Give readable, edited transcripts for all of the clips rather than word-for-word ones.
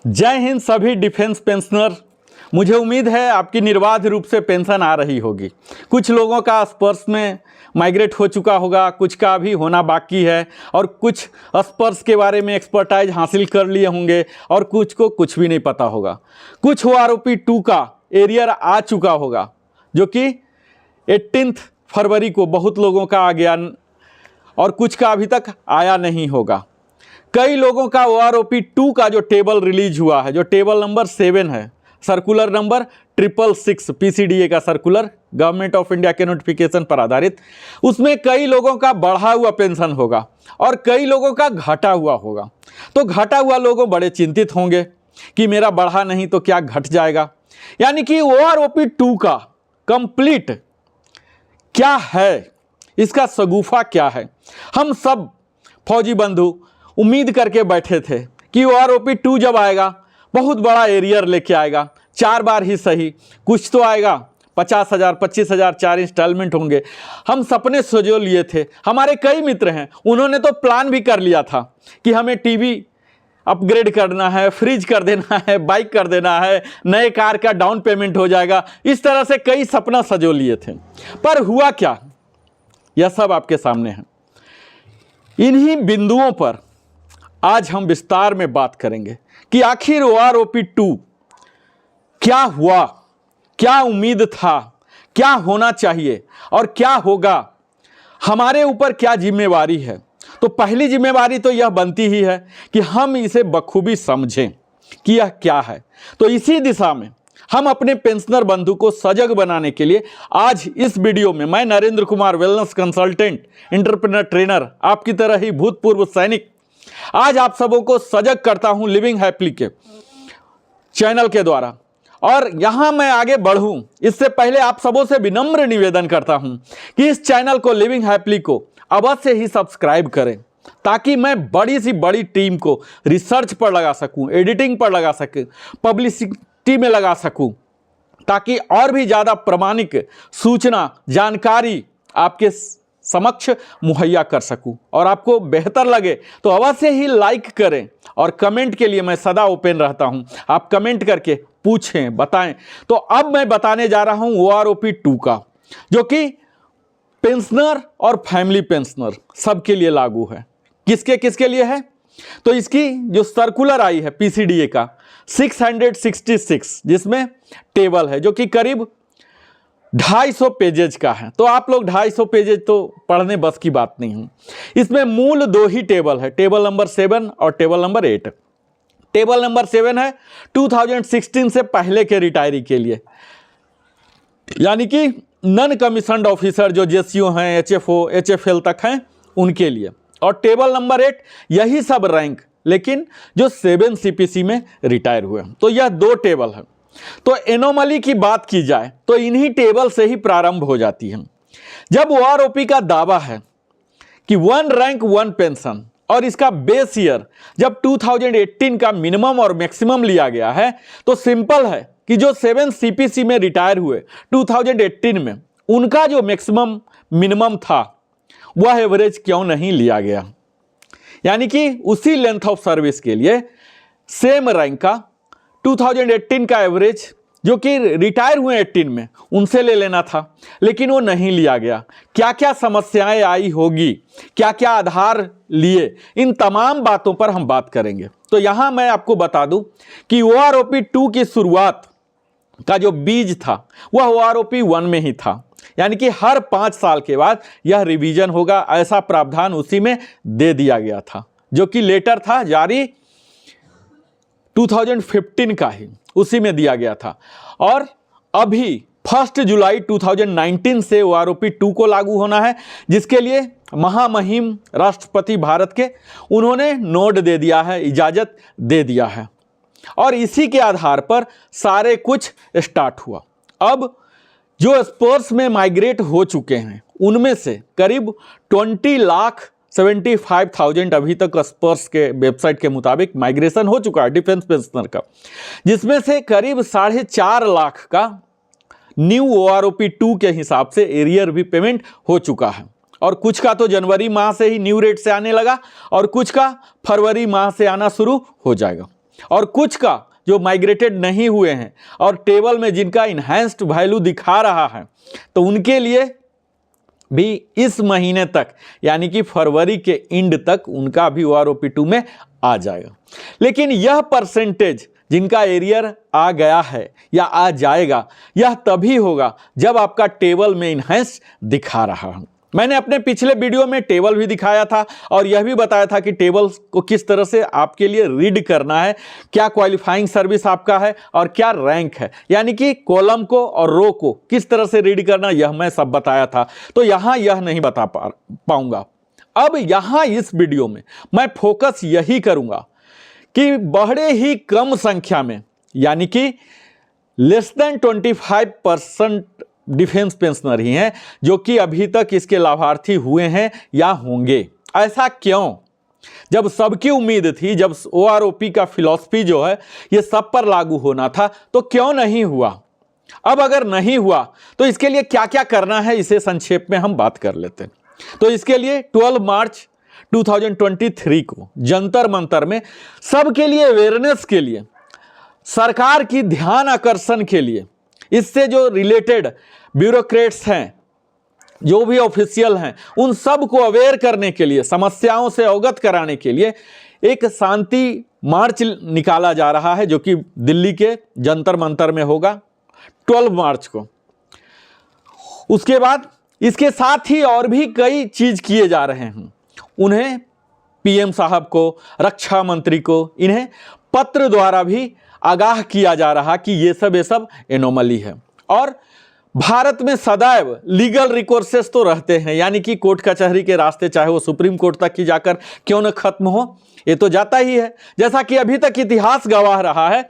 जय हिंद सभी defence pensioner. मुझे उम्मीद है आपकी निर्बाध रूप से पेंशन आ रही होगी। कुछ लोगों का स्पर्श में माइग्रेट हो चुका होगा, कुछ का अभी होना बाकी है और कुछ स्पर्श के बारे में एक्सपर्टाइज हासिल कर लिए होंगे और कुछ को कुछ भी नहीं पता होगा। कुछ OROP 2 का एरियर आ चुका होगा जो कि 18 फरवरी को बहुत लोगों का आ गया और कुछ का अभी तक आया नहीं होगा। कई लोगों का OROP 2 का जो टेबल रिलीज हुआ है, जो टेबल नंबर 7 है, सर्कुलर नंबर 666 PCDA का सर्कुलर, गवर्नमेंट ऑफ इंडिया के नोटिफिकेशन पर आधारित, उसमें कई लोगों का बढ़ा हुआ पेंशन होगा और कई लोगों का घटा हुआ होगा। तो घटा हुआ लोग बड़े चिंतित होंगे कि मेरा बढ़ा नहीं तो क्या घट जाएगा। यानी कि OROP 2 का कंप्लीट क्या है, इसका शगुफा क्या है। हम सब फौजी बंधु उम्मीद करके बैठे थे कि OROP 2 जब आएगा बहुत बड़ा एरियर लेके आएगा, 4 बार ही सही कुछ तो आएगा, 50,000 25,000 4 इंस्टॉलमेंट होंगे। हम सपने सजो लिए थे। हमारे कई मित्र हैं, उन्होंने तो प्लान भी कर लिया था कि हमें टीवी अपग्रेड करना है, फ्रिज कर देना है, बाइक कर देना है, नए कार का डाउन पेमेंट हो जाएगा। इस तरह से कई सपना सजो लिए थे, पर हुआ क्या, यह सब आपके सामने है। इन्हीं बिंदुओं पर आज हम विस्तार में बात करेंगे कि आखिर OROP 2 क्या हुआ, क्या उम्मीद था, क्या होना चाहिए और क्या होगा, हमारे ऊपर क्या जिम्मेवारी है। तो पहली जिम्मेवारी तो यह बनती ही है कि हम इसे बखूबी समझें कि यह क्या है। तो इसी दिशा में हम अपने पेंशनर बंधु को सजग बनाने के लिए आज इस वीडियो में मैं Narendra Kumar, wellness consultant, entrepreneur trainer, आपकी तरह ही भूतपूर्व सैनिक, आज आप सबों को सजग करता हूं लिविंग हैप्पीली के चैनल के द्वारा। और यहां मैं आगे बढ़ूं इससे पहले आप सबों से विनम्र निवेदन करता हूं कि इस चैनल को, लिविंग हैप्पीली को अवश्य ही सब्सक्राइब करें ताकि मैं बड़ी सी बड़ी टीम को रिसर्च पर लगा सकूं, एडिटिंग पर लगा सकूं, पब्लिसिटी में लगा सकूं, ताकि और भी ज़्यादा प्रामाणिक सूचना, जानकारी आपके समक्ष मुहैया कर सकूं। और आपको बेहतर लगे तो अवश्य ही लाइक करें और कमेंट के लिए मैं सदा ओपन रहता हूं। आप कमेंट करके पूछें, बताएं। तो अब मैं बताने जा रहा हूं OROP 2 का, जो कि पेंशनर और फैमिली पेंशनर सबके लिए लागू है। किसके किसके लिए है? तो इसकी जो सर्कुलर आई है PCDA का 666, जिसमें टेबल है जो कि करीब 250 पेजेज का है। तो आप लोग 250 पेजेज तो पढ़ने बस की बात नहीं है। इसमें मूल 2 ही टेबल है, टेबल नंबर 7 और टेबल नंबर 8। टेबल नंबर 7 है 2016 से पहले के रिटायरी के लिए, यानी कि नॉन कमीशन्ड ऑफिसर जो JCO हैं, HFO, HFL तक हैं, उनके लिए। और टेबल नंबर 8 यही सब रैंक, लेकिन जो 7 CPC में रिटायर हुए। तो यह 2 टेबल है। तो एनोमली की बात की जाए तो इन्हीं टेबल से ही प्रारंभ हो जाती है। जब OROP का दावा है कि 1 रैंक 1 पेंशन और इसका बेस ईयर जब 2018 का मिनिमम और मैक्सिमम लिया गया है, तो सिंपल है कि जो 7 CPC में रिटायर हुए 2018 में, उनका जो मैक्सिमम मिनिमम था वह एवरेज क्यों नहीं लिया गया। यानी कि उसी लेंथ ऑफ सर्विस के लिए सेम रैंक का 2018 का एवरेज जो कि रिटायर हुए 18 में, उनसे ले लेना था, लेकिन वो नहीं लिया गया। क्या क्या समस्याएं आई होगी, क्या क्या आधार लिए, इन तमाम बातों पर हम बात करेंगे। तो यहां मैं आपको बता दूं कि OROP 2 की शुरुआत का जो बीज था वह OROP 1 में ही था। यानी कि हर 5 साल के बाद यह रिवीजन होगा, ऐसा प्रावधान उसी में दे दिया गया था, जो कि लेटर था जारी 2015 का ही, उसी में दिया गया था। और अभी 1 जुलाई 2019 से OROP 2 को लागू होना है, जिसके लिए महामहिम राष्ट्रपति भारत के उन्होंने नोट दे दिया है, इजाज़त दे दिया है। और इसी के आधार पर सारे कुछ स्टार्ट हुआ। अब जो स्पर्श में माइग्रेट हो चुके हैं उनमें से करीब 20,75,000 अभी तक स्पर्श के वेबसाइट के मुताबिक माइग्रेशन हो चुका है डिफेंस पेंशनर का, जिसमें से करीब 4.5 लाख का न्यू OROP 2 के हिसाब से एरियर भी पेमेंट हो चुका है। और कुछ का तो जनवरी माह से ही न्यू रेट से आने लगा और कुछ का फरवरी माह से आना शुरू हो जाएगा। और कुछ का जो माइग्रेटेड नहीं हुए हैं और टेबल में जिनका इन्हेंस्ड वैल्यू दिखा रहा है, तो उनके लिए भी इस महीने तक यानी कि फरवरी के एंड तक उनका भी OROP2 में आ जाएगा। लेकिन यह परसेंटेज जिनका एरियर आ गया है या आ जाएगा, यह तभी होगा जब आपका टेबल में इन्हेंस दिखा रहा हो। मैंने अपने पिछले वीडियो में टेबल भी दिखाया था और यह भी बताया था कि टेबल को किस तरह से आपके लिए रीड करना है, क्या क्वालिफाइंग सर्विस आपका है और क्या रैंक है, यानी कि कॉलम को और रो को किस तरह से रीड करना, यह मैं सब बताया था। तो यहाँ यह नहीं बता पाऊंगा। अब यहाँ इस वीडियो में मैं फोकस यही करूँगा कि बड़े ही कम संख्या में यानी कि लेस देन 25% डिफेंस पेंशनर ही हैं जो कि अभी तक इसके लाभार्थी हुए हैं या होंगे। ऐसा क्यों? जब सबकी उम्मीद थी, जब OROP का फिलॉसफी जो है ये सब पर लागू होना था, तो क्यों नहीं हुआ? अब अगर नहीं हुआ तो इसके लिए क्या क्या करना है, इसे संक्षेप में हम बात कर लेते हैं। तो इसके लिए 12 मार्च 2023 को जंतर मंतर में सबके लिए अवेयरनेस के लिए, सरकार की ध्यान आकर्षण के लिए, इससे जो रिलेटेड ब्यूरोक्रेट्स हैं, जो भी ऑफिशियल हैं, उन सब को अवेयर करने के लिए, समस्याओं से अवगत कराने के लिए एक शांति मार्च निकाला जा रहा है जो कि दिल्ली के जंतर मंतर में होगा 12 मार्च को। उसके बाद इसके साथ ही और भी कई चीज किए जा रहे हैं। उन्हें PM साहब को, रक्षा मंत्री को, इन्हें पत्र द्वारा भी आगाह किया जा रहा कि ये सब एनोमली है। और भारत में सदैव लीगल रिकोर्सेस तो रहते हैं, यानी कि कोर्ट कचहरी के रास्ते, चाहे वो सुप्रीम कोर्ट तक ही जाकर क्यों न खत्म हो, ये तो जाता ही है। जैसा कि अभी तक इतिहास गवाह रहा है,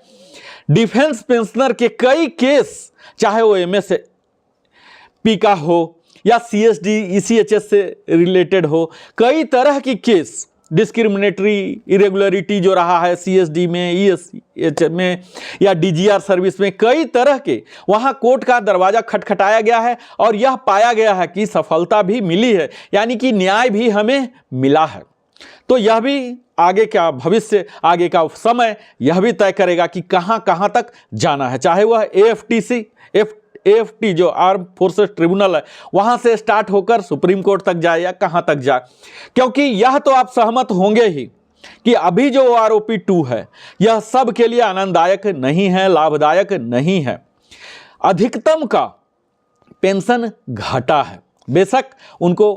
डिफेंस पेंशनर के कई केस, चाहे वो MSP का हो या CSD ECHS से रिलेटेड हो, कई तरह की केस, डिस्क्रिमिनेटरी इरेगुलरिटी जो रहा है CSD में, ESH में या DGR सर्विस में, कई तरह के वहाँ कोर्ट का दरवाज़ा खटखटाया गया है और यह पाया गया है कि सफलता भी मिली है, यानी कि न्याय भी हमें मिला है। तो यह भी आगे का भविष्य, आगे का समय यह भी तय करेगा कि कहाँ कहाँ तक जाना है, चाहे वह AFT जो आर्म फोर्सेस ट्रिब्यूनल है वहां से स्टार्ट होकर सुप्रीम कोर्ट तक जाए या कहां तक जाए। क्योंकि यह तो आप सहमत होंगे ही कि अभी जो OROP2 है यह सब के लिए आनंददायक नहीं है, लाभदायक नहीं है। अधिकतम का पेंशन घटा है, बेशक उनको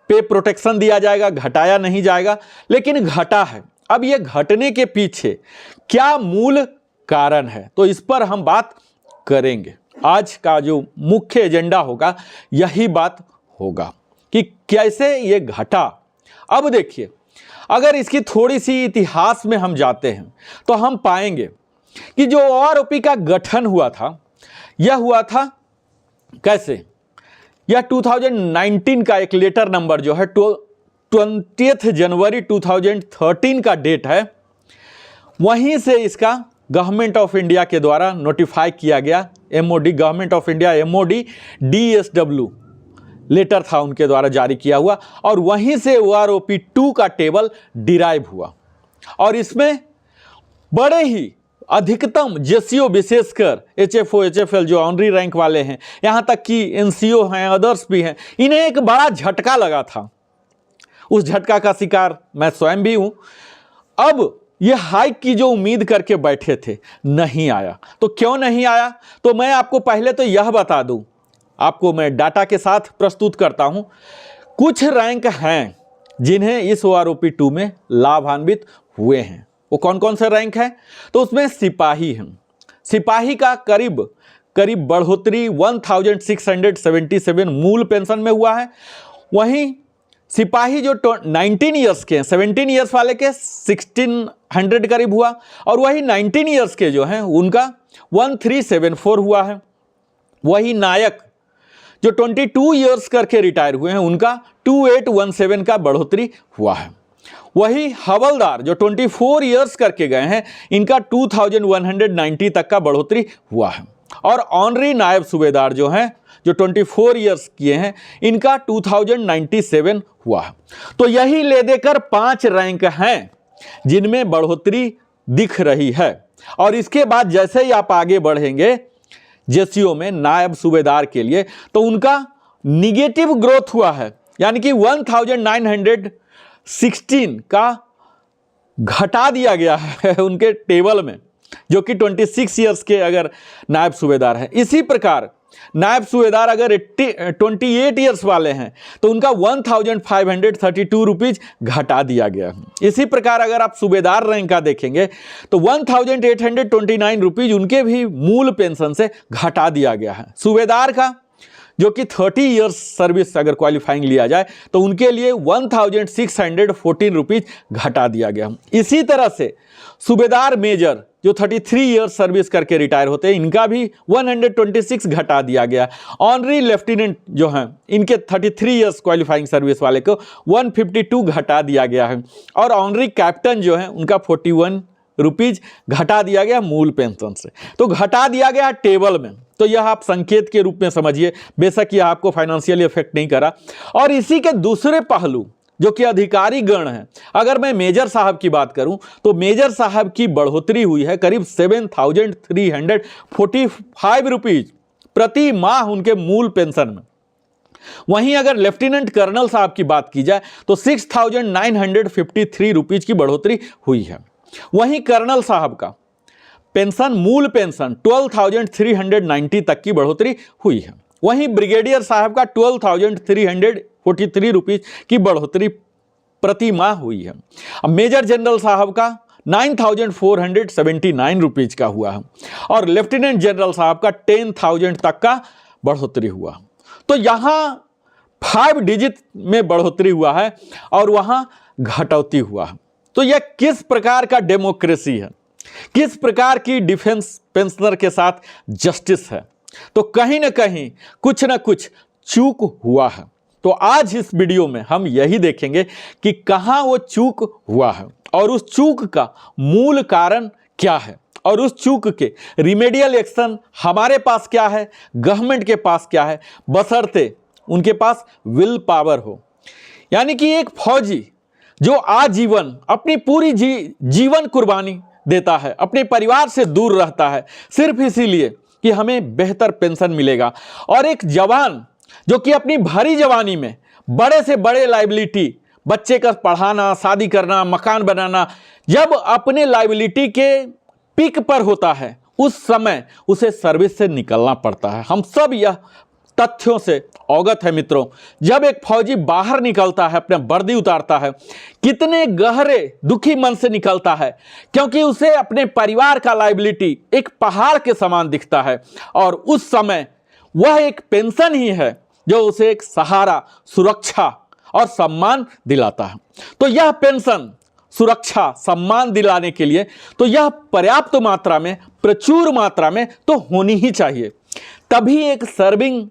पे प्रोटेक्शन दिया जाएगा, घटाया नहीं जाएगा, लेकिन घटा है। अब यह घटने के पीछे क्या मूल कारण है, तो इस पर हम बात करेंगे। आज का जो मुख्य एजेंडा होगा यही बात होगा कि कैसे ये घटा। अब देखिए, अगर इसकी थोड़ी सी इतिहास में हम जाते हैं तो हम पाएंगे कि जो OROP का गठन हुआ था, यह हुआ था कैसे। यह 2019 का एक लेटर नंबर जो है 20 जनवरी 2013 का डेट है, वहीं से इसका गवर्नमेंट ऑफ इंडिया के द्वारा नोटिफाई किया गया। MOD, government of India MOD DSW letter था उनके द्वारा जारी किया हुआ, और वहीं से OROP2 का टेबल डिराइव हुआ। और इसमें बड़े ही अधिकतम JCO, विशेषकर HFO HFL जो ऑनरी रैंक वाले हैं, यहाँ तक कि NCO हैं, अदर्स भी हैं, इन्हें एक बड़ा झटका लगा था। उस झटका का शिकार मैं स्वयं भी हूँ। अब ये हाइक की जो उम्मीद करके बैठे थे, नहीं आया। तो क्यों नहीं आया, तो मैं आपको पहले तो यह बता दूं, आपको मैं डाटा के साथ प्रस्तुत करता हूं। कुछ रैंक हैं जिन्हें इस OROP2 में लाभान्वित हुए हैं। वो कौन कौन से रैंक हैं, तो उसमें सिपाही हैं। सिपाही का करीब बढ़ोतरी 1677 मूल पेंशन में हुआ है। वहीं सिपाही जो 19 ईयर्स के हैं, 17 ईयर्स वाले के 1600 करीब हुआ, और वही 19 ईयर्स के जो हैं उनका 1374 हुआ है। वही नायक जो 22 ईयर्स करके रिटायर हुए हैं उनका 2817 का बढ़ोतरी हुआ है। वही हवलदार जो 24 ईयर्स करके गए हैं, इनका 2190 तक का बढ़ोतरी हुआ है। और ऑनरी नायब सूबेदार जो हैं, जो 24 ईयर्स किए हैं, इनका 2097 हुआ है। तो यही ले देकर 5 रैंक हैं जिनमें बढ़ोतरी दिख रही है। और इसके बाद जैसे ही आप आगे बढ़ेंगे जेसीओ में नायब सूबेदार के लिए, तो उनका निगेटिव ग्रोथ हुआ है, यानी कि 1916 का घटा दिया गया है उनके टेबल में, जो कि 26 ईयर्स के अगर नायब सूबेदार हैं। इसी प्रकार नायब सूबेदार अगर 28 ईयर्स वाले हैं तो उनका 1532 रुपीज घटा दिया गया है। इसी प्रकार अगर आप सूबेदार रैंक का देखेंगे तो 1829 रुपीज उनके भी मूल पेंशन से घटा दिया गया है। सूबेदार का जो कि 30 ईयर्स सर्विस अगर क्वालिफाइंग लिया जाए तो उनके लिए 1614 रुपीज घटा दिया गया। इसी तरह से सूबेदार मेजर जो 33 ईयर्स सर्विस करके रिटायर होते हैं, इनका भी 126 घटा दिया गया। ऑनरी लेफ्टिनेंट जो हैं इनके 33 ईयर्स क्वालिफाइंग सर्विस वाले को 152 घटा दिया गया है। और ऑनरी कैप्टन जो है उनका 41 रुपीज घटा दिया गया मूल पेंशन से। तो घटा दिया गया टेबल में, तो यह आप संकेत के रूप में समझिए, बेशक यह आपको फाइनेंशियल इफेक्ट नहीं करा। और इसी के दूसरे पहलू जो कि अधिकारी गण हैं, अगर मैं मेजर साहब की बात करूं तो मेजर साहब की बढ़ोतरी हुई है करीब 7345 रुपीज प्रति माह उनके मूल पेंशन में। वहीं अगर लेफ्टिनेंट कर्नल साहब की बात की जाए तो 6953 रुपीज की बढ़ोतरी हुई है। वहीं कर्नल साहब का पेंशन मूल पेंशन 12,390 तक की बढ़ोतरी हुई है। वहीं ब्रिगेडियर साहब का 12,343 रुपीज की बढ़ोतरी प्रति माह हुई है। अब मेजर जनरल साहब का 9,479 रुपीज का हुआ है और लेफ्टिनेंट जनरल साहब का 10,000 तक का बढ़ोतरी हुआ। तो यहाँ 5 डिजिट में बढ़ोतरी हुआ है और वहाँ घटौती हुआ है। तो यह किस प्रकार का डेमोक्रेसी है, किस प्रकार की डिफेंस पेंशनर के साथ जस्टिस है। तो कहीं ना कहीं कुछ ना कुछ चूक हुआ है। तो आज इस वीडियो में हम यही देखेंगे कि कहां वो चूक हुआ है और उस चूक का मूल कारण क्या है और उस चूक के रिमेडियल एक्शन हमारे पास क्या है, गवर्नमेंट के पास क्या है, बशर्ते उनके पास विल पावर हो। यानी कि एक फौजी जो आजीवन अपनी पूरी जीवन कुर्बानी देता है, अपने परिवार से दूर रहता है सिर्फ इसीलिए कि हमें बेहतर पेंशन मिलेगा, और एक जवान जो कि अपनी भरी जवानी में बड़े से बड़े लायबिलिटी, बच्चे का पढ़ाना, शादी करना, मकान बनाना, जब अपने लायबिलिटी के पीक पर होता है उस समय उसे सर्विस से निकलना पड़ता है। हम सब यह तथ्यों से अवगत है मित्रों। जब एक फौजी बाहर निकलता है, अपने वर्दी उतारता है, कितने गहरे दुखी मन से निकलता है, क्योंकि उसे अपने परिवार का लायबिलिटी एक पहाड़ के समान दिखता है और उस समय वह एक पेंशन ही है जो उसे एक सहारा, सुरक्षा और सम्मान दिलाता है। तो यह पेंशन सुरक्षा, सम्मान दिलाने के लिए तो यह पर्याप्त मात्रा में, प्रचुर मात्रा में तो होनी ही चाहिए। तभी एक सर्विंग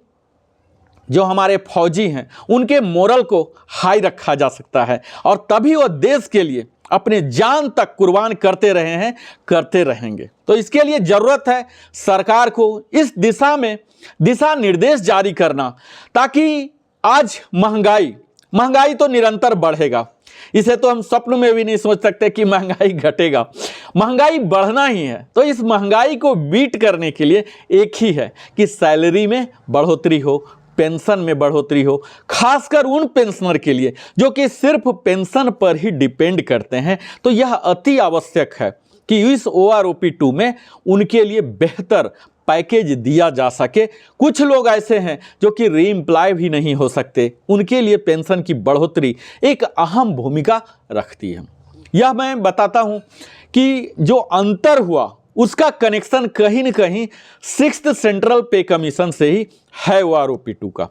जो हमारे फौजी हैं उनके मोरल को हाई रखा जा सकता है और तभी वो देश के लिए अपने जान तक कुर्बान करते रहे हैं, करते रहेंगे। तो इसके लिए ज़रूरत है सरकार को इस दिशा में दिशा निर्देश जारी करना, ताकि आज महंगाई तो निरंतर बढ़ेगा, इसे तो हम स्वप्न में भी नहीं सोच सकते कि महंगाई घटेगा, महंगाई बढ़ना ही है। तो इस महंगाई को बीट करने के लिए एक ही है कि सैलरी में बढ़ोतरी हो, पेंशन में बढ़ोतरी हो, खासकर उन पेंशनर के लिए जो कि सिर्फ पेंशन पर ही डिपेंड करते हैं। तो यह अति आवश्यक है कि इस OROP2 में उनके लिए बेहतर पैकेज दिया जा सके। कुछ लोग ऐसे हैं जो कि रीएम्प्लॉय भी नहीं हो सकते, उनके लिए पेंशन की बढ़ोतरी एक अहम भूमिका रखती है। यह मैं बताता हूं कि जो अंतर हुआ उसका कनेक्शन कहीं न कहीं 6th सेंट्रल पे कमीशन से ही है OROP2 का।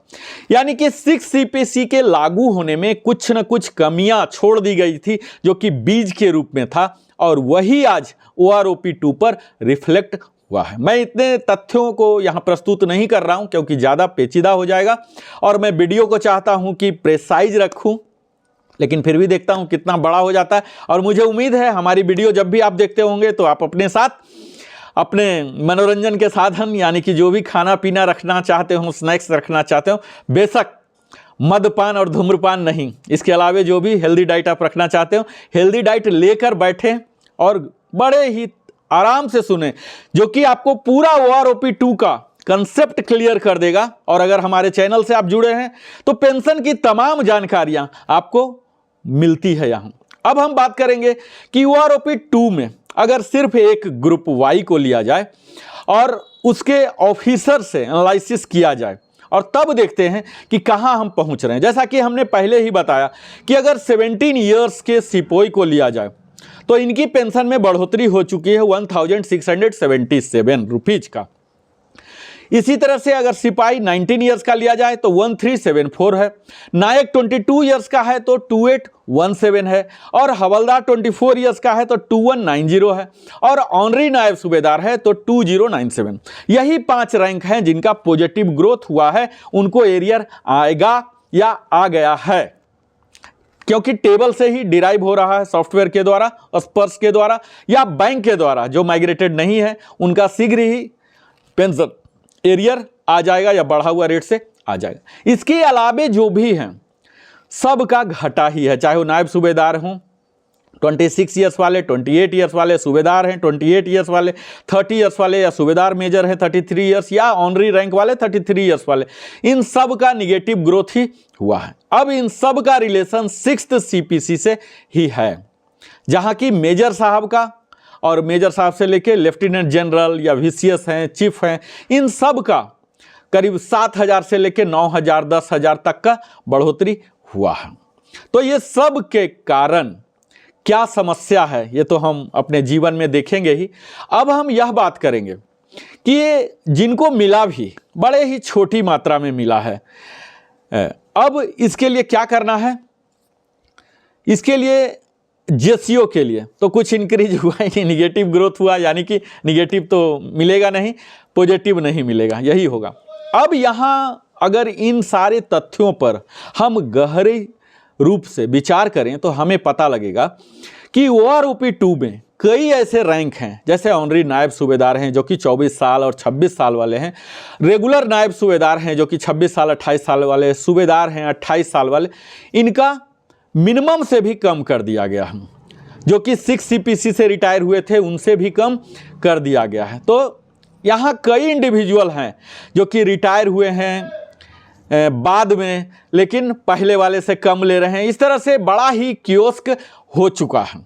यानी कि 6 CPC के लागू होने में कुछ न कुछ कमियां छोड़ दी गई थी जो कि बीज के रूप में था, और वही आज OROP2 पर रिफ्लेक्ट हुआ है। मैं इतने तथ्यों को यहाँ प्रस्तुत नहीं कर रहा हूँ क्योंकि ज़्यादा पेचीदा हो जाएगा और मैं वीडियो को चाहता हूँ कि प्रेसाइज रखूँ, लेकिन फिर भी देखता हूँ कितना बड़ा हो जाता है। और मुझे उम्मीद है हमारी वीडियो जब भी आप देखते होंगे तो आप अपने साथ अपने मनोरंजन के साधन, यानी कि जो भी खाना पीना रखना चाहते हो, स्नैक्स रखना चाहते हो, बेशक मदपान और धूम्रपान नहीं, इसके अलावा जो भी हेल्दी डाइट आप रखना चाहते हो, हेल्दी डाइट लेकर बैठें और बड़े ही आराम से सुने, जो कि आपको पूरा OROP2 का कंसेप्ट क्लियर कर देगा। और अगर हमारे चैनल से आप जुड़े हैं तो पेंशन की तमाम जानकारियां आपको मिलती है यहां। अब हम बात करेंगे कि OROP2 में अगर सिर्फ एक ग्रुप वाई को लिया जाए और उसके ऑफिसर से एनालिसिस किया जाए और तब देखते हैं कि कहां हम पहुंच रहे हैं। जैसा कि हमने पहले ही बताया कि अगर 17 इयर्स के सिपोई को लिया जाए तो इनकी पेंशन में बढ़ोतरी हो चुकी है 1677 रुपीज का। इसी तरह से अगर सिपाही 19 इयर्स का लिया जाए तो 1374 है, नायक 22 इयर्स का है तो 2817 है, और हवलदार 24 इयर्स का है तो 2190 है, और ऑनरी नायब सूबेदार है तो 2097। यही 5 रैंक हैं जिनका पॉजिटिव ग्रोथ हुआ है, उनको एरियर आएगा या आ गया है, क्योंकि टेबल से ही डिराइव हो रहा है सॉफ्टवेयर के द्वारा, स्पर्श के द्वारा या बैंक के द्वारा। जो माइग्रेटेड नहीं है उनका शीघ्र ही पेंशन एरियर आ जाएगा या बढ़ा हुआ रेट से आ जाएगा। इसके अलावे जो भी हैं सबका घटा ही है, चाहे वो नायब सूबेदार हों 26 इयर्स वाले, 28 इयर्स वाले, सूबेदार हैं 28 इयर्स वाले, 30 इयर्स वाले, या सूबेदार मेजर है 33 इयर्स, या ऑनरी रैंक वाले 33 इयर्स वाले, इन सब का निगेटिव ग्रोथ ही हुआ है। अब इन सब का रिलेशन 6th CPC से ही है, जहां की मेजर साहब का और मेजर साहब से लेके लेफ्टिनेंट जनरल या VCS हैं, चीफ हैं, इन सब का करीब 7,000 से लेके 9,000 10,000 तक का बढ़ोतरी हुआ है। तो ये सब के कारण क्या समस्या है ये तो हम अपने जीवन में देखेंगे ही। अब हम यह बात करेंगे कि ये जिनको मिला भी बड़े ही छोटी मात्रा में मिला है, अब इसके लिए क्या करना है। इसके लिए JCO के लिए तो कुछ इंक्रीज हुआ ही, निगेटिव ग्रोथ हुआ, यानी कि निगेटिव तो मिलेगा नहीं, पॉजिटिव नहीं मिलेगा, यही होगा। अब यहाँ अगर इन सारे तथ्यों पर हम गहरे रूप से विचार करें तो हमें पता लगेगा कि OROP2 में कई ऐसे रैंक हैं, जैसे ऑनरी नायब सूबेदार हैं जो कि 24 साल और 26 साल वाले हैं, रेगुलर नायब सूबेदार हैं जो कि 26 साल 28 साल वाले, सूबेदार हैं 28 साल वाले, इनका मिनिमम से भी कम कर दिया गया है। जो कि 6 CPC से रिटायर हुए थे उनसे भी कम कर दिया गया है। तो यहाँ कई इंडिविजुअल हैं जो कि रिटायर हुए हैं बाद में, लेकिन पहले वाले से कम ले रहे हैं। इस तरह से बड़ा ही कियोस्क हो चुका है।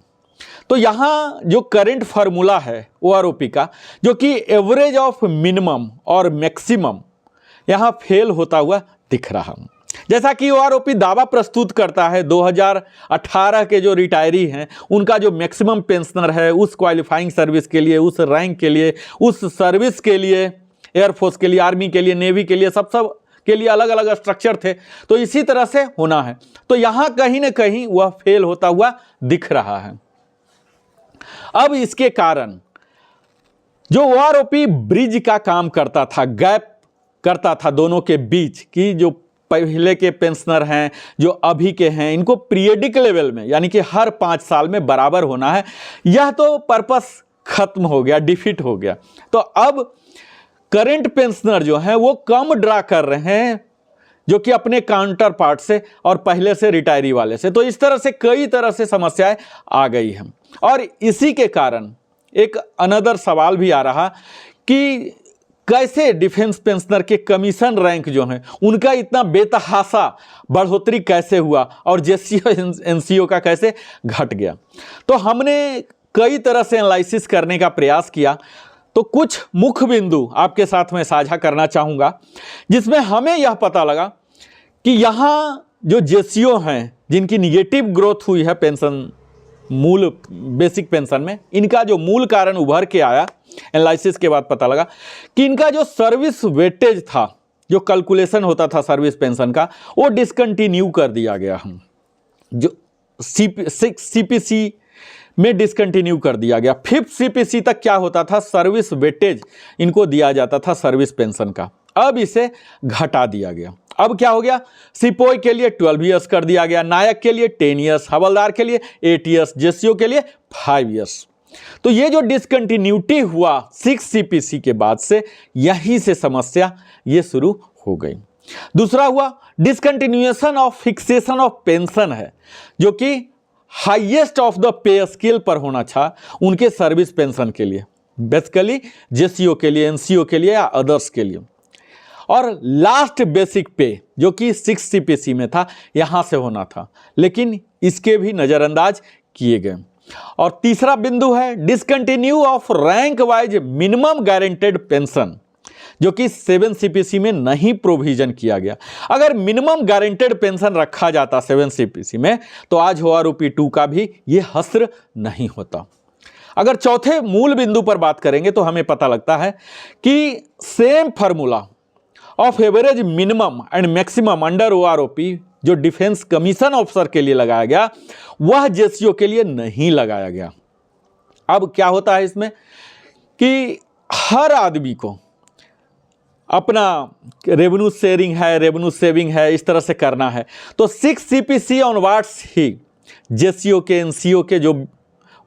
तो यहाँ जो करंट फार्मूला है OROP का, जो कि एवरेज ऑफ मिनिमम और मैक्सिमम, यहाँ फेल होता हुआ दिख रहा है। जैसा कि OROP दावा प्रस्तुत करता है 2018 के जो रिटायरी हैं उनका जो मैक्सिमम पेंशनर है उस क्वालिफाइंग सर्विस के लिए, उस रैंक के लिए, उस सर्विस के लिए, एयरफोर्स के लिए, आर्मी के लिए, नेवी के लिए, सब के लिए अलग अलग स्ट्रक्चर थे, तो इसी तरह से होना है। तो यहाँ कहीं ना कहीं वह फेल होता हुआ दिख रहा है। अब इसके कारण जो OROP ब्रिज का काम करता था, गैप करता था दोनों के बीच की, जो पहले के पेंशनर हैं जो अभी के हैं, इनको पीरियडिक लेवल में यानी कि हर 5 साल में बराबर होना है, यह तो पर्पस खत्म हो गया, डिफीट हो गया। तो अब करंट पेंशनर जो हैं वो कम ड्रा कर रहे हैं जो कि अपने काउंटर पार्ट से और पहले से रिटायरी वाले से। तो इस तरह से कई तरह से समस्याएं आ गई हैं, और इसी के कारण एक अनदर सवाल भी आ रहा कि कैसे डिफेंस पेंशनर के कमीशन रैंक जो हैं उनका इतना बेतहाशा बढ़ोतरी कैसे हुआ और JCO NCO का कैसे घट गया। तो हमने कई तरह से एनालिसिस करने का प्रयास किया, तो कुछ मुख्य बिंदु आपके साथ में साझा करना चाहूँगा, जिसमें हमें यह पता लगा कि यहाँ जो JCO हैं जिनकी निगेटिव ग्रोथ हुई है पेंशन, मूल बेसिक पेंशन में, इनका जो मूल कारण उभर के आया एनालिसिस के बाद पता लगा कि इनका जो सर्विस वेटेज था, जो कैलकुलेशन होता था सर्विस पेंशन का, वो डिसकंटिन्यू कर दिया गया। हम जो 6 CPC में डिसकंटिन्यू कर दिया गया। 5th CPC तक क्या होता था, सर्विस वेटेज इनको दिया जाता था सर्विस पेंशन का, अब इसे घटा दिया गया। अब क्या हो गया, सिपोई के लिए 12 इयर्स कर दिया गया, नायक के लिए 10 इयर्स, हवलदार के लिए 8 इयर्स, JCO के लिए 5 इयर्स। तो ये जो डिसकंटिन्यूटी हुआ 6 CPC के बाद से, यहीं से समस्या ये शुरू हो गई। दूसरा हुआ discontinuation of fixation of pension है, जो कि highest of the pay scale पर होना था उनके सर्विस पेंशन के लिए, बेसिकली जेसीओ के लिए, एनसीओ के लिए या अदर्स के लिए। और लास्ट बेसिक पे जो कि 6 सीपीसी में था, यहाँ से होना था, लेकिन इसके भी नज़रअंदाज किए गए। और तीसरा बिंदु है discontinue of rank wise minimum guaranteed pension, जो कि 7 सीपीसी में नहीं प्रोविजन किया गया। अगर मिनिमम गारंटेड पेंशन रखा जाता 7 सीपीसी में तो आज OROP 2 का भी ये हस्र नहीं होता। अगर चौथे मूल बिंदु पर बात करेंगे तो हमें पता लगता है कि same formula of average minimum and maximum under OROP जो डिफेंस कमीशन ऑफिसर के लिए लगाया गया, वह जेसीओ के लिए नहीं लगाया गया। अब क्या होता है इसमें कि हर आदमी को अपना रेवेन्यू शेयरिंग है, रेवेन्यू सेविंग है, इस तरह से करना है। तो 6 सीपीसी ऑनवर्ड्स ही जेसीओ के, एनसीओ के जो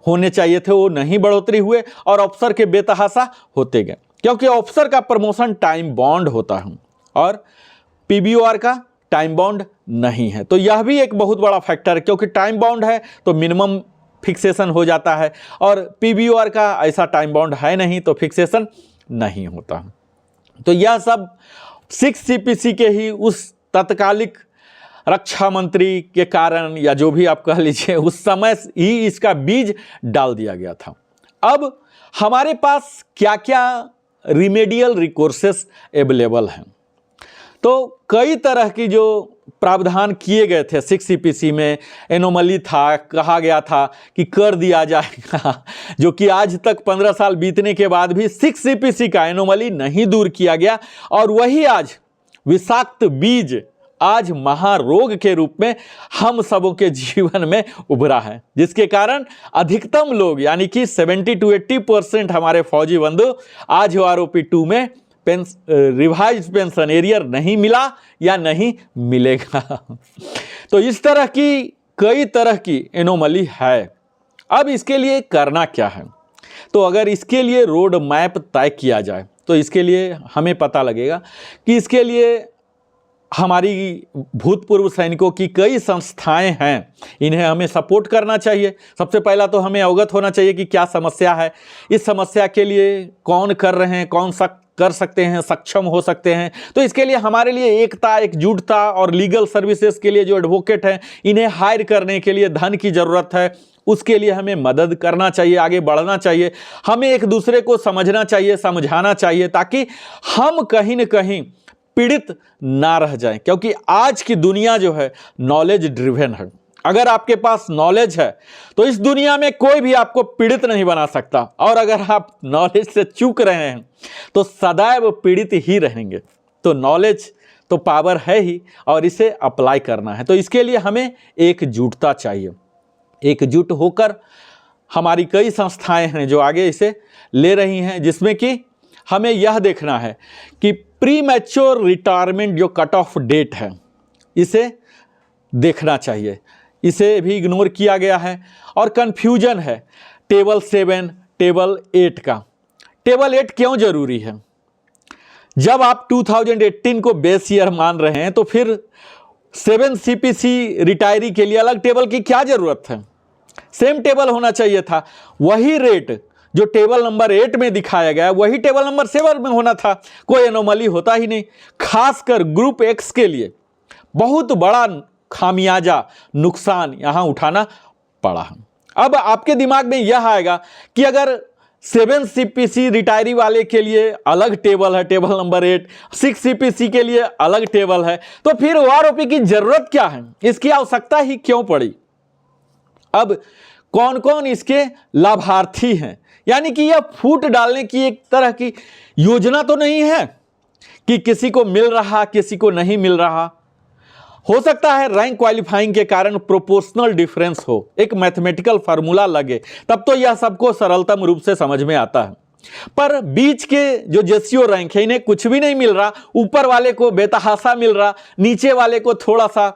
होने चाहिए थे वो नहीं बढ़ोतरी हुए और अफसर के बेतहाशा होते गए, क्योंकि ऑफिसर का प्रमोशन टाइम बॉन्ड होता है और पीबीओआर का टाइम बॉन्ड नहीं है। तो यह भी एक बहुत बड़ा फैक्टर है, क्योंकि टाइम बॉन्ड है तो मिनिमम फिक्सेशन हो जाता है और पीबीओआर का ऐसा टाइम बॉन्ड है नहीं तो फिक्सेशन नहीं होता। तो यह सब 6 सीपीसी के ही उस तत्कालिक रक्षा मंत्री के कारण या जो भी आप कह लीजिए उस समय ही इसका बीज डाल दिया गया था। अब हमारे पास क्या क्या रिमेडियल रिकोर्सेस अवेलेबल हैं, तो कई तरह की जो प्रावधान किए गए थे 6 सीपीसी में। एनोमली था, कहा गया था कि कर दिया जाएगा, जो कि आज तक 15 साल बीतने के बाद भी 6 सीपीसी का एनोमली नहीं दूर किया गया और वही आज विषाक्त बीज आज महारोग के रूप में हम सबों के जीवन में उभरा है, जिसके कारण अधिकतम लोग यानी कि 70 to 80% हमारे फौजी बंधु आज OROP 2 में रिवाइज पेंशन एरियर नहीं मिला या नहीं मिलेगा। तो इस तरह की कई तरह की एनोमली है। अब इसके लिए करना क्या है, तो अगर इसके लिए रोड मैप तय किया जाए तो इसके लिए हमें पता लगेगा कि इसके लिए हमारी भूतपूर्व सैनिकों की कई संस्थाएं हैं, इन्हें हमें सपोर्ट करना चाहिए। सबसे पहला तो हमें अवगत होना चाहिए कि क्या समस्या है, इस समस्या के लिए कौन कर रहे हैं, कौन सा कर सकते हैं, सक्षम हो सकते हैं। तो इसके लिए हमारे लिए एकता, एकजुटता और लीगल सर्विसेज के लिए जो एडवोकेट हैं इन्हें हायर करने के लिए धन की ज़रूरत है, उसके लिए हमें मदद करना चाहिए, आगे बढ़ना चाहिए। हमें एक दूसरे को समझना चाहिए, समझाना चाहिए, ताकि हम कहीं न कहीं पीड़ित ना रह जाएं, क्योंकि आज की दुनिया जो है नॉलेज ड्रिवन है। अगर आपके पास नॉलेज है तो इस दुनिया में कोई भी आपको पीड़ित नहीं बना सकता, और अगर आप नॉलेज से चूक रहे हैं तो सदैव पीड़ित ही रहेंगे। तो नॉलेज तो पावर है ही और इसे अप्लाई करना है। तो इसके लिए हमें एकजुटता चाहिए। एकजुट होकर हमारी कई संस्थाएं हैं जो आगे इसे ले रही हैं, जिसमें कि हमें यह देखना है कि प्री मैच्योर रिटायरमेंट जो कट ऑफ डेट है इसे देखना चाहिए। इसे भी इग्नोर किया गया है और कन्फ्यूजन है टेबल 7, टेबल 8 का। टेबल 8 क्यों जरूरी है? जब आप 2018 को बेस ईयर मान रहे हैं तो फिर 7 सीपीसी रिटायरी के लिए अलग टेबल की क्या जरूरत है? सेम टेबल होना चाहिए था। वही रेट जो टेबल नंबर 8 में दिखाया गया वही टेबल नंबर 7 में होना था। कोई एनोमली होता ही नहीं। खासकर ग्रुप एक्स के लिए बहुत बड़ा खामियाजा नुकसान यहां उठाना पड़ा। अब आपके दिमाग में यह आएगा कि अगर 7 सीपीसी रिटायरी वाले के लिए अलग टेबल है, टेबल नंबर 8, 6 सीपीसी के लिए अलग टेबल है, तो फिर OROP की जरूरत क्या है? इसकी आवश्यकता ही क्यों पड़ी? अब कौन कौन इसके लाभार्थी हैं, यानी कि यह फूट डालने की एक तरह की योजना तो नहीं है कि किसी को मिल रहा किसी को नहीं मिल रहा। हो सकता है रैंक क्वालिफाइंग के कारण प्रोपोर्शनल डिफरेंस हो, एक मैथमेटिकल फार्मूला लगे, तब तो यह सबको सरलतम रूप से समझ में आता है। पर बीच के जो जेसीओ रैंक है इन्हें कुछ भी नहीं मिल रहा, ऊपर वाले को बेतहासा मिल रहा, नीचे वाले को थोड़ा सा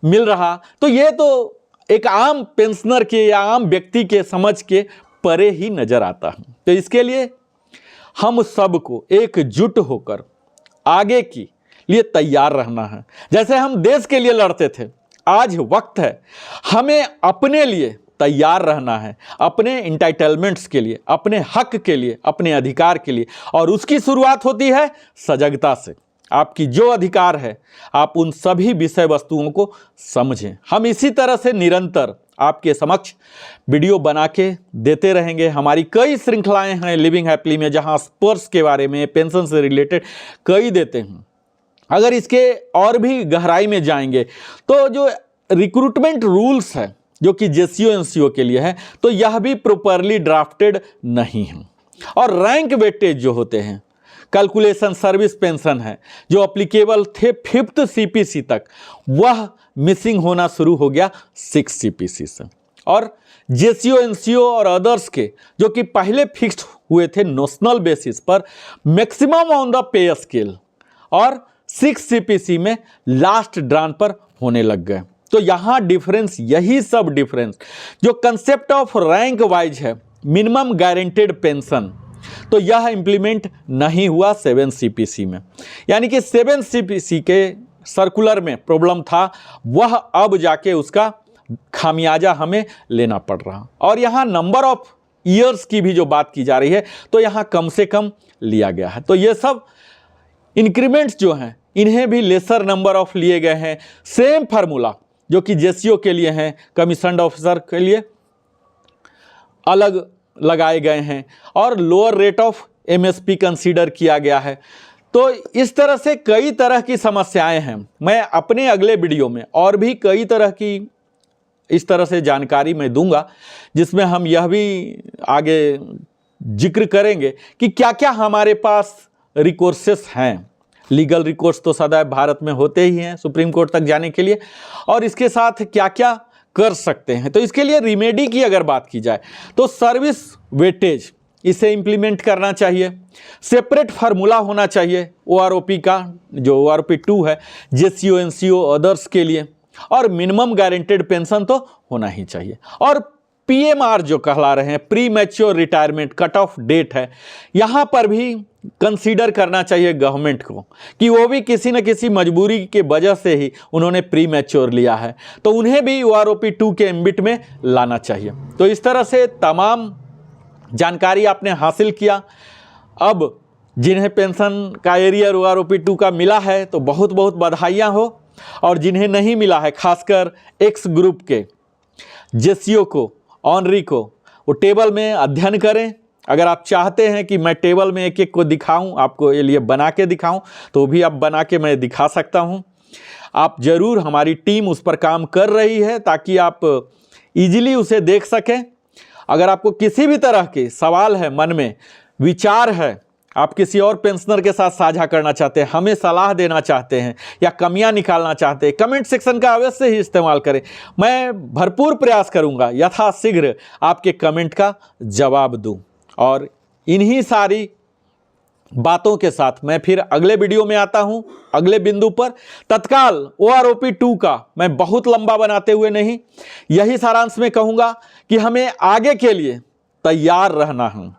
मिल रहा, तो ये तो एक आम पेंशनर के या आम व्यक्ति के समझ के परे ही नजर आता है। तो इसके लिए हम सबको एकजुट होकर आगे की लिए तैयार रहना है। जैसे हम देश के लिए लड़ते थे, आज वक्त है, हमें अपने लिए तैयार रहना है, अपने इंटाइटलमेंट्स के लिए, अपने हक के लिए, अपने अधिकार के लिए। और उसकी शुरुआत होती है सजगता से। आपकी जो अधिकार है, आप उन सभी विषय वस्तुओं को समझें। हम इसी तरह से निरंतर आपके समक्ष वीडियो बना के देते रहेंगे। हमारी कई श्रृंखलाएं हैं लिविंग हैप्पीली में, जहां स्पर्श के बारे में, पेंशन से रिलेटेड कई देते हैं। अगर इसके और भी गहराई में जाएंगे तो जो रिक्रूटमेंट रूल्स है जो कि जेसीओ एनसीओ के लिए है, तो यह भी प्रॉपरली ड्राफ्टेड नहीं है। और रैंक वेटेज जो होते हैं, कैलकुलेशन सर्विस पेंशन है जो अप्लीकेबल थे 5th सीपीसी तक, वह मिसिंग होना शुरू हो गया 6th सीपीसी से। और जेसीओ एनसीओ और अदर्स के जो कि पहले फिक्स्ड हुए थे नोशनल बेसिस पर, maximum on the pay scale, और 6th सीपीसी में लास्ट ड्रान पर होने लग गए। तो यहाँ डिफरेंस, यही सब डिफरेंस जो कंसेप्ट ऑफ रैंक वाइज है, मिनिमम गारंटेड पेंशन, तो यह इंप्लीमेंट नहीं हुआ 7th सीपीसी में। यानी कि 7th सीपीसी के सर्कुलर में प्रॉब्लम था, वह अब जाके उसका खामियाजा हमें लेना पड़ रहा। और यहाँ नंबर ऑफ ईयर्स की भी जो बात की जा रही है, तो यहाँ कम से कम लिया गया है। तो ये सब इंक्रीमेंट्स जो हैं, इन्हें भी लेसर नंबर ऑफ लिए गए हैं। सेम फार्मूला जो कि जेसीओ के लिए हैं, कमीशन्ड ऑफिसर के लिए अलग लगाए गए हैं, और lower rate of MSP consider किया गया है। तो इस तरह से कई तरह की समस्याएं हैं। मैं अपने अगले वीडियो में और भी कई तरह की इस तरह से जानकारी मैं दूंगा, जिसमें हम यह भी आगे जिक्र करेंगे कि क्या क्या हमारे पास रिकोर्सेस हैं। लीगल रिकोर्स तो सदैव भारत में होते ही हैं सुप्रीम कोर्ट तक जाने के लिए, और इसके साथ क्या क्या कर सकते हैं। तो इसके लिए रिमेडी की अगर बात की जाए तो सर्विस वेटेज, इसे इंप्लीमेंट करना चाहिए। सेपरेट फार्मूला होना चाहिए ओआरओपी का, जो ओआरओपी 2 है जेसीओ एनसीओ अदर्स के लिए, और मिनिमम गारंटेड पेंशन तो होना ही चाहिए। और पीएमआर जो कहला रहे हैं, premature retirement cut off date है, यहाँ पर भी कंसीडर करना चाहिए गवर्नमेंट को कि वो भी किसी न किसी मजबूरी के वजह से ही उन्होंने प्री मैच्योर लिया है, तो उन्हें भी ओआरओपी 2 के एम्बिट में लाना चाहिए। तो इस तरह से तमाम जानकारी आपने हासिल किया। अब जिन्हें पेंशन का एरियर ओआरओपी 2 का मिला है तो बहुत बहुत बधाइयाँ हो, और जिन्हें नहीं मिला है, खासकर एक्स ग्रुप के जेसीओ को, ऑनरी को, वो टेबल में अध्ययन करें। अगर आप चाहते हैं कि मैं टेबल में एक एक को दिखाऊं, आपको ये लिए बना के दिखाऊं, तो भी आप बना के मैं दिखा सकता हूं। आप ज़रूर, हमारी टीम उस पर काम कर रही है ताकि आप इजीली उसे देख सकें। अगर आपको किसी भी तरह के सवाल है, मन में विचार है, आप किसी और पेंशनर के साथ साझा करना चाहते हैं, हमें सलाह देना चाहते हैं, या कमियां निकालना चाहते हैं, कमेंट सेक्शन का अवश्य ही इस्तेमाल करें। मैं भरपूर प्रयास करूंगा यथाशीघ्र आपके कमेंट का जवाब दूं। और इन्हीं सारी बातों के साथ मैं फिर अगले वीडियो में आता हूं, अगले बिंदु पर। तत्काल ओआरओपी 2 का मैं बहुत लंबा बनाते हुए नहीं, यही सारांश में कहूंगा कि हमें आगे के लिए तैयार रहना है।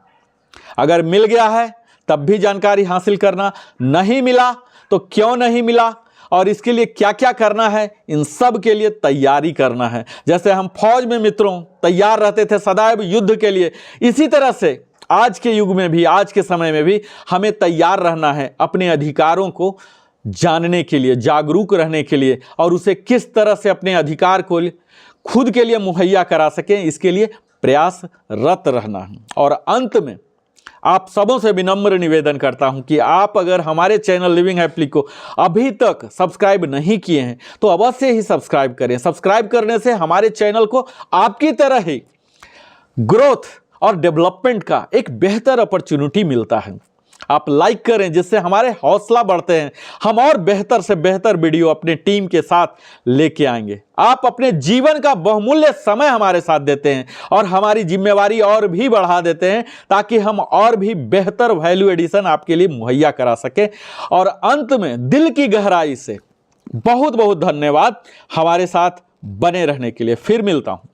अगर मिल गया है तब भी जानकारी हासिल करना, नहीं मिला तो क्यों नहीं मिला, और इसके लिए क्या क्या करना है, इन सब के लिए तैयारी करना है। जैसे हम फौज में मित्रों तैयार रहते थे सदैव युद्ध के लिए, इसी तरह से आज के युग में भी, आज के समय में भी हमें तैयार रहना है अपने अधिकारों को जानने के लिए, जागरूक रहने के लिए, और उसे किस तरह से अपने अधिकार को खुद के लिए मुहैया करा सकें, इसके लिए प्रयासरत रहना है। और अंत में आप सबों से विनम्र निवेदन करता हूं कि आप अगर हमारे चैनल लिविंग हैप्पीली को अभी तक सब्सक्राइब नहीं किए हैं तो अवश्य ही सब्सक्राइब करें। सब्सक्राइब करने से हमारे चैनल को आपकी तरह ही ग्रोथ और डेवलपमेंट का एक बेहतर अपॉर्चुनिटी मिलता है। आप लाइक करें, जिससे हमारे हौसला बढ़ते हैं, हम और बेहतर से बेहतर वीडियो अपने टीम के साथ लेके आएंगे। आप अपने जीवन का बहुमूल्य समय हमारे साथ देते हैं और हमारी जिम्मेवारी और भी बढ़ा देते हैं, ताकि हम और भी बेहतर वैल्यू एडिशन आपके लिए मुहैया करा सकें। और अंत में दिल की गहराई से बहुत बहुत धन्यवाद हमारे साथ बने रहने के लिए। फिर मिलता हूं।